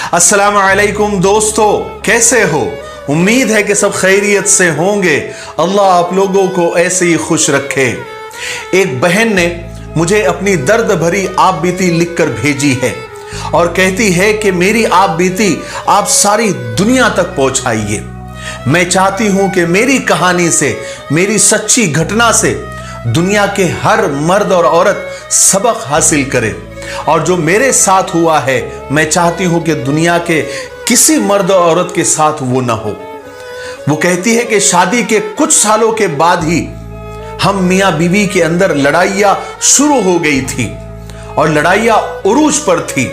अस्सलामु अलैकुम दोस्तों, कैसे हो? उम्मीद है कि सब खैरियत से होंगे। अल्लाह आप लोगों को ऐसे ही खुश रखे। एक बहन ने मुझे अपनी दर्द भरी आप बीती लिखकर भेजी है और कहती है कि मेरी आप बीती आप सारी दुनिया तक पहुंचाइए। मैं चाहती हूं कि मेरी कहानी से, मेरी सच्ची घटना से दुनिया के हर मर्द और औरत सबक हासिल करे, और जो मेरे साथ हुआ है मैं चाहती हूं कि दुनिया के किसी मर्द और औरत के साथ वो ना हो। वो कहती है कि शादी के कुछ सालों के बाद ही हम मियां बीवी के अंदर लड़ाइयां शुरू हो गई थी और लड़ाइयां उरूज पर थी।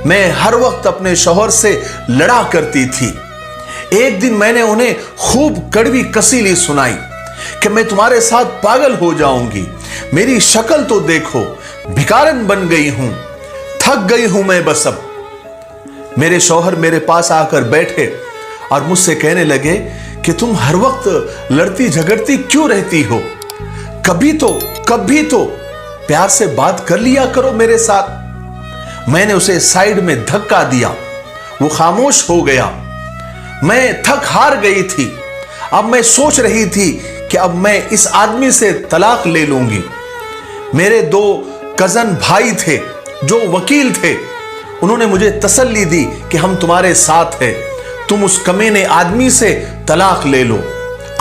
मैं हर वक्त अपने शौहर से लड़ा करती थी। एक दिन मैंने उन्हें खूब कड़वी कसीली सुनाई कि मैं तुम्हारे साथ पागल हो जाऊंगी, मेरी शक्ल तो देखो, भिखारन बन गई हूं, थक गई हूं मैं बस अब। मेरे शौहर मेरे पास आकर बैठे और मुझसे कहने लगे कि तुम हर वक्त लड़ती झगड़ती क्यों रहती हो? कभी तो प्यार से बात कर लिया करो मेरे साथ। मैंने उसे साइड में धक्का दिया, वो खामोश हो गया। मैं थक हार गई थी। अब मैं सोच रही थी कि अब मैं इस आदमी से तलाक ले लूंगी। मेरे 2 कजन भाई थे जो वकील थे, उन्होंने मुझे तसल्ली दी कि हम तुम्हारे साथ हैं, तुम उस कमीने आदमी से तलाक ले लो।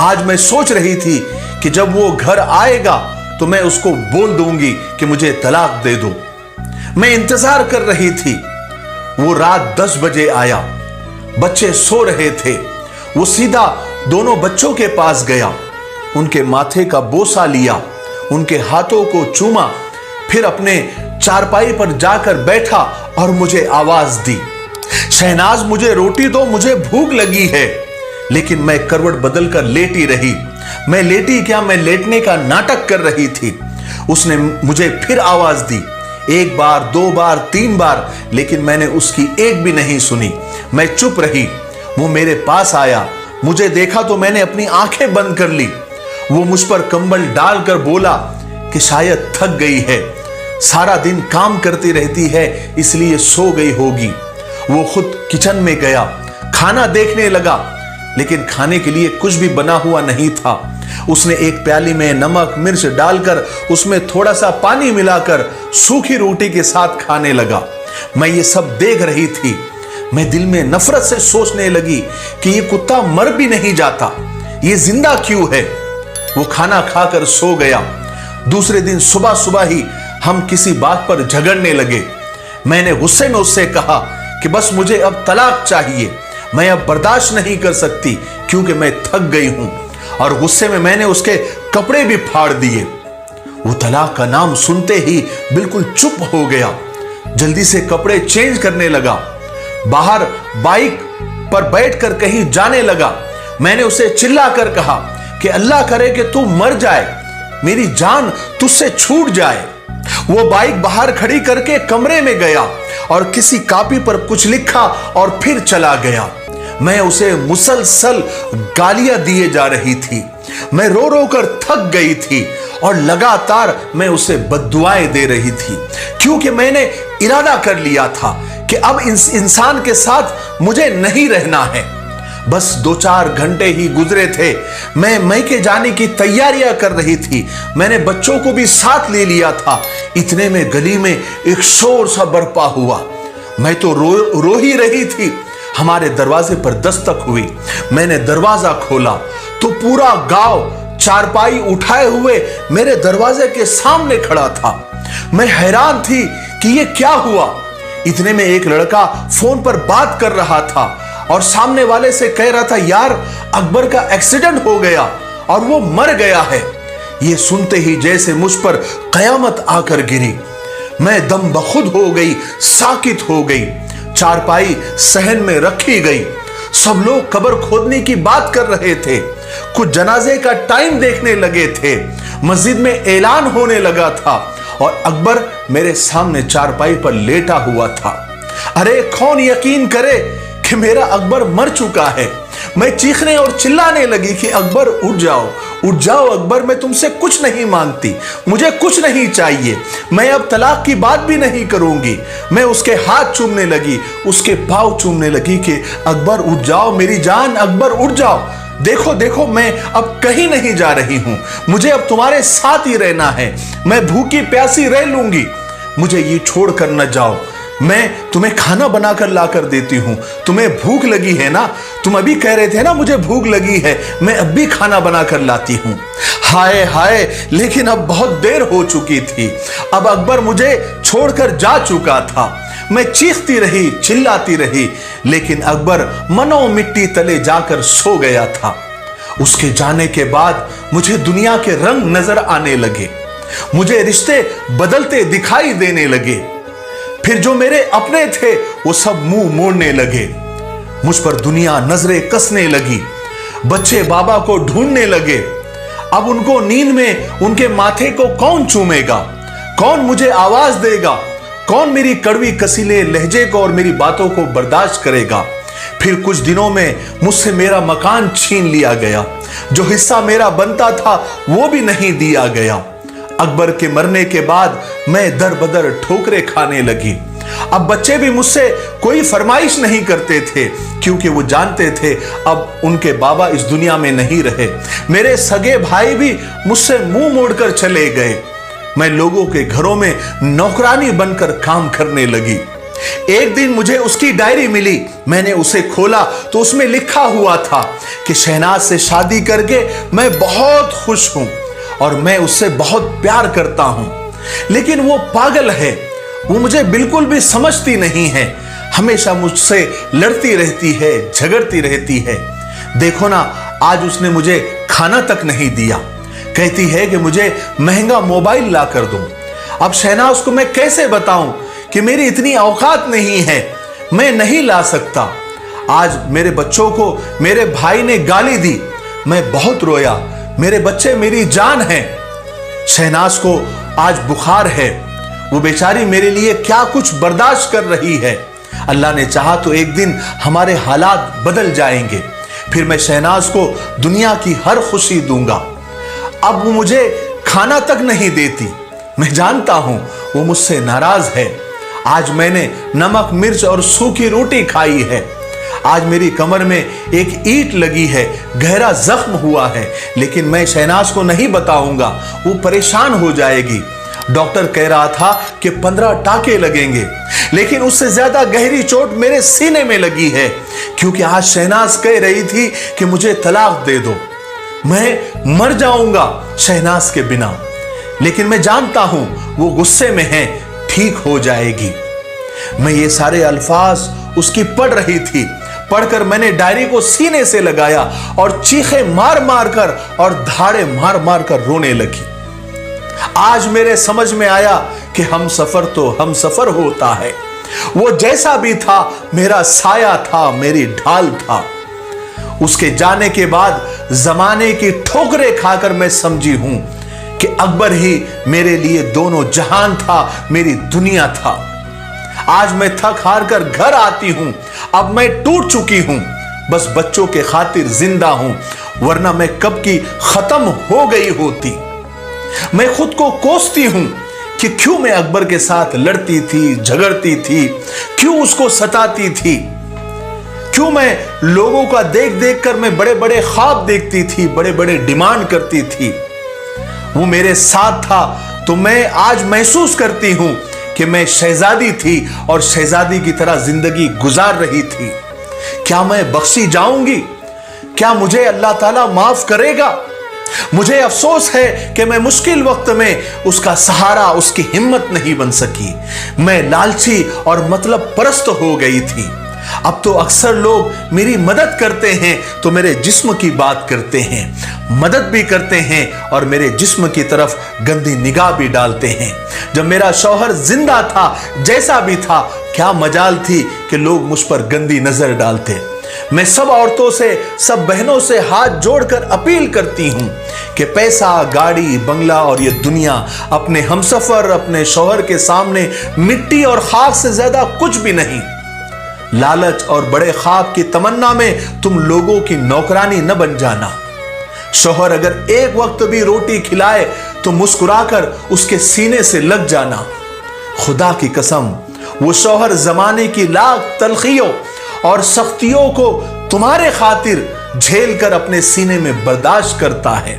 आज मैं सोच रही थी कि जब वो घर आएगा तो मैं उसको बोल दूंगी कि मुझे तलाक दे दो। मैं इंतजार कर रही थी। वो रात 10 बजे आया, बच्चे सो रहे थे। वो सीधा दोनों बच्चों के पास गया, उनके माथे का बोसा लिया, उनके हाथों को चूमा, फिर अपने चारपाई पर जाकर बैठा और मुझे आवाज दी, शहनाज मुझे रोटी दो, मुझे भूख लगी है। लेकिन मैं करवट बदलकर लेटी रही। मैं लेटी क्या, मैं लेटने का नाटक कर रही थी। उसने मुझे फिर आवाज दी, 1 बार 2 बार 3 बार, लेकिन मैंने उसकी एक भी नहीं सुनी। मैं चुप रही। वो मेरे पास आया, मुझे देखा तो मैंने अपनी आंखें बंद कर ली। वो मुझ पर कंबल डालकर बोला कि शायद थक गई है, सारा दिन काम करती रहती है इसलिए सो गई होगी। वो खुद किचन में गया, खाना देखने लगा, लेकिन खाने के लिए कुछ भी बना हुआ नहीं था। उसने एक प्याली में नमक मिर्च डालकर उसमें थोड़ा सा पानी मिलाकर सूखी रोटी के साथ खाने लगा। मैं ये सब देख रही थी। मैं दिल में नफरत से सोचने लगी कि ये कुत्ता मर भी नहीं जाता, ये जिंदा क्यों है। वो खाना खाकर सो गया। दूसरे दिन सुबह सुबह ही हम किसी बात पर झगड़ने लगे। मैंने गुस्से में उससे कहा कि बस मुझे अब तलाक चाहिए, मैं अब बर्दाश्त नहीं कर सकती क्योंकि मैं थक गई हूं। और गुस्से में मैंने उसके कपड़े भी फाड़ दिए। वो तलाक का नाम सुनते ही बिल्कुल चुप हो गया, जल्दी से कपड़े चेंज करने लगा, बाहर बाइक पर बैठकर कहीं जाने लगा। मैंने उसे चिल्लाकर कहा कि अल्लाह करे कि तू मर जाए, मेरी जान तुझसे छूट जाए। वो बाइक बाहर खड़ी करके कमरे में गया और किसी कॉपी पर कुछ लिखा और फिर चला गया। मैं उसे मुसलसल गालियां दिए जा रही थी। मैं रो रो कर थक गई थी और लगातार मैं उसे बद्दुआएं दे रही थी, क्योंकि मैंने इरादा कर लिया था कि अब इस इंसान के साथ मुझे नहीं रहना है। बस 2-4 घंटे ही गुजरे थे। मैं मैके जाने की तैयारियां कर रही थी। मैंने बच्चों को भी साथ ले लिया था। इतने में गली में एक शोर सा बरपा हुआ। मैं तो रो ही रही थी। हमारे दरवाजे पर दस्तक हुई। मैंने दरवाजा खोला तो पूरा गांव चारपाई उठाए हुए मेरे दरवाजे के सामने खड़ा था। मैं हैरान थी कि ये क्या हुआ। इतने में एक लड़का फोन पर बात कर रहा था और सामने वाले से कह रहा था, यार अकबर का एक्सीडेंट हो गया और वो मर गया है। ये सुनते ही जैसे मुझ पर कयामत आकर गिरी। मैं दम बखुद हो गई, साकित हो गई। चारपाई सहन में रखी गई। सब लोग कब्र खोदने की बात कर रहे थे। कुछ जनाजे का टाइम देखने लगे थे। मस्जिद में ऐलान होने लगा था और अकबर मेरे सामने चारपाई पर लेटा हुआ था। अरे कौन यकीन करे कि मेरा अकबर मर चुका है। मैं चीखने और चिल्लाने लगी कि अकबर उठ जाओ, उठ जाओ अकबर, मैं तुमसे कुछ नहीं मांगती, मुझे कुछ नहीं चाहिए, मैं अब तलाक की बात भी नहीं करूंगी। मैं उसके हाथ चूमने लगी, उसके पाँव चूमने लगी कि अकबर उठ जाओ मेरी जान, अकबर उठ जाओ, देखो देखो मैं अब कहीं नहीं जा रही हूं, मुझे अब तुम्हारे साथ ही रहना है, मैं भूखी प्यासी रह लूंगी, मुझे ये छोड़कर न जाओ, मैं तुम्हें खाना बनाकर लाकर देती हूं, तुम्हें भूख लगी है ना, तुम अभी कह रहे थे ना मुझे भूख लगी है, मैं अब भी खाना बनाकर लाती हूं। हाय हाय, लेकिन अब बहुत देर हो चुकी थी, अब अकबर मुझे छोड़कर जा चुका था। मैं चीखती रही, चिल्लाती रही, लेकिन अकबर मनो मिट्टी तले जाकर सो गया था। उसके जाने के बाद मुझे दुनिया के रंग नजर आने लगे, मुझे रिश्ते बदलते दिखाई देने लगे, फिर जो मेरे अपने थे वो सब मुंह मोड़ने लगे, मुझ पर दुनिया नजरें कसने लगी, बच्चे बाबा को ढूंढने लगे, अब उनको नींद में उनके माथे को कौन चूमेगा, कौन मुझे आवाज देगा, कौन मेरी कड़वी कसीले लहजे को और मेरी बातों को बर्दाश्त करेगा। फिर कुछ दिनों में मुझसे मेरा मकान छीन लिया गया, जो हिस्सा मेरा बनता था वो भी नहीं दिया गया। अकबर के मरने के बाद मैं दर बदर ठोकरें खाने लगी। अब बच्चे भी मुझसे कोई फरमाइश नहीं करते थे, क्योंकि वो जानते थे अब उनके बाबा इस दुनिया में नहीं रहे। मेरे सगे भाई भी मुझसे मुंह मोड़कर चले गए। मैं लोगों के घरों में नौकरानी बनकर काम करने लगी। एक दिन मुझे उसकी डायरी मिली, मैंने उसे खोला तो उसमें लिखा हुआ था कि शहनाज से शादी करके मैं बहुत खुश हूं और मैं उससे बहुत प्यार करता हूं, लेकिन वो पागल है, वो मुझे बिल्कुल भी समझती नहीं है, हमेशा मुझसे लड़ती रहती है, झगड़ती रहती है। देखो ना, आज उसने मुझे खाना तक नहीं दिया, कहती है कि मुझे महंगा मोबाइल ला कर दूं। अब शहनाज को मैं कैसे बताऊं कि मेरी इतनी औकात नहीं है, मैं नहीं ला सकता। आज मेरे बच्चों को मेरे भाई ने गाली दी, मैं बहुत रोया, मेरे बच्चे मेरी जान हैं। शहनाज को आज बुखार है, वो बेचारी मेरे लिए क्या कुछ बर्दाश्त कर रही है। अल्लाह ने चाहा तो एक दिन हमारे हालात बदल जाएंगे, फिर मैं शहनाज को दुनिया की हर खुशी दूंगा। अब वो मुझे खाना तक नहीं देती, मैं जानता हूं वो मुझसे नाराज है। आज मैंने नमक मिर्च और सूखी रोटी खाई है, आज मेरी कमर में एक ईंट लगी है, गहरा जख्म हुआ है, लेकिन मैं शहनाज को नहीं बताऊंगा, वो परेशान हो जाएगी। डॉक्टर कह रहा था कि 15 टाके लगेंगे, लेकिन उससे ज्यादा गहरी चोट मेरे सीने में लगी है, क्योंकि आज शहनाज कह रही थी कि मुझे तलाक दे दो, मैं मर जाऊंगा शहनाज के बिना। लेकिन मैं जानता हूं वो गुस्से में है, ठीक हो जाएगी। मैं ये सारे अल्फाज उसकी पढ़ रही थी, पढ़कर मैंने डायरी को सीने से लगाया और चीखे मार मार कर और धाड़े मार मार कर रोने लगी। आज मेरे समझ में आया कि हम सफर तो हम सफर होता है, वो जैसा भी था मेरा साया था, मेरी ढाल था। उसके जाने के बाद जमाने की ठोकरें खाकर मैं समझी हूं कि अकबर ही मेरे लिए दोनों जहान था, मेरी दुनिया था। आज मैं थक हार कर घर आती हूं, अब मैं टूट चुकी हूं, बस बच्चों के खातिर जिंदा हूं, वरना मैं कब की खत्म हो गई होती। मैं खुद को कोसती हूं कि क्यों मैं अकबर के साथ लड़ती थी, झगड़ती थी, क्यों उसको सताती थी, क्यों मैं लोगों का देख देख कर मैं बड़े बड़े ख्वाब देखती थी, बड़े बड़े डिमांड करती थी। वो मेरे साथ था तो मैं आज महसूस करती हूं कि मैं शहजादी थी और शहजादी की तरह जिंदगी गुजार रही थी। क्या मैं बख्शी जाऊंगी? क्या मुझे अल्लाह ताला माफ करेगा? मुझे अफसोस है कि मैं मुश्किल वक्त में उसका सहारा, उसकी हिम्मत नहीं बन सकी। मैं लालची और मतलब परस्त हो गई थी। अब तो अक्सर लोग मेरी मदद करते हैं तो मेरे जिस्म की बात करते हैं, मदद भी करते हैं और मेरे जिस्म की तरफ गंदी निगाह भी डालते हैं। जब मेरा शौहर जिंदा था, जैसा भी था, क्या मजाल थी कि लोग मुझ पर गंदी नजर डालते। मैं सब औरतों से, सब बहनों से हाथ जोड़कर अपील करती हूं कि पैसा, गाड़ी, बंगला और ये दुनिया अपने हमसफर, अपने शौहर के सामने मिट्टी और खाक से ज्यादा कुछ भी नहीं। लालच और बड़े ख्वाब की तमन्ना में तुम लोगों की नौकरानी न बन जाना। शौहर अगर एक वक्त भी रोटी खिलाए तो मुस्कुराकर उसके सीने से लग जाना। खुदा की कसम, वो शौहर जमाने की लाख तलखियों और सख्तियों को तुम्हारे खातिर झेल कर अपने सीने में बर्दाश्त करता है।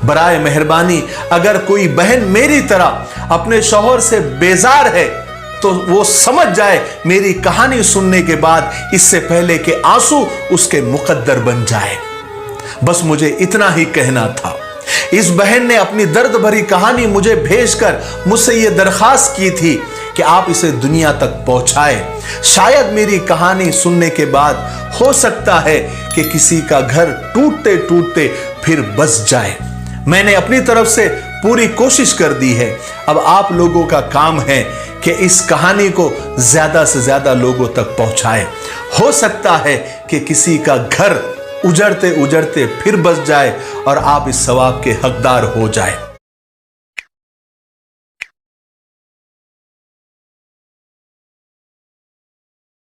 बराए मेहरबानी अगर कोई बहन मेरी तरह अपने शौहर से बेजार है तो वो समझ जाए मेरी कहानी सुनने के बाद, इससे पहले कि आंसू उसके मुकद्दर बन जाए। बस मुझे इतना ही कहना था। इस बहन ने अपनी दर्द भरी कहानी मुझे भेजकर मुझसे यह दरखास्त की थी कि आप इसे दुनिया तक पहुंचाए। शायद मेरी कहानी सुनने के बाद हो सकता है कि किसी का घर टूटते टूटते फिर बस जाए। मैंने अपनी तरफ से पूरी कोशिश कर दी है। अब आप लोगों का काम है कि इस कहानी को ज्यादा से ज्यादा लोगों तक पहुंचाए। हो सकता है कि किसी का घर उजड़ते उजड़ते फिर बस जाए और आप इस सवाब के हकदार हो जाए।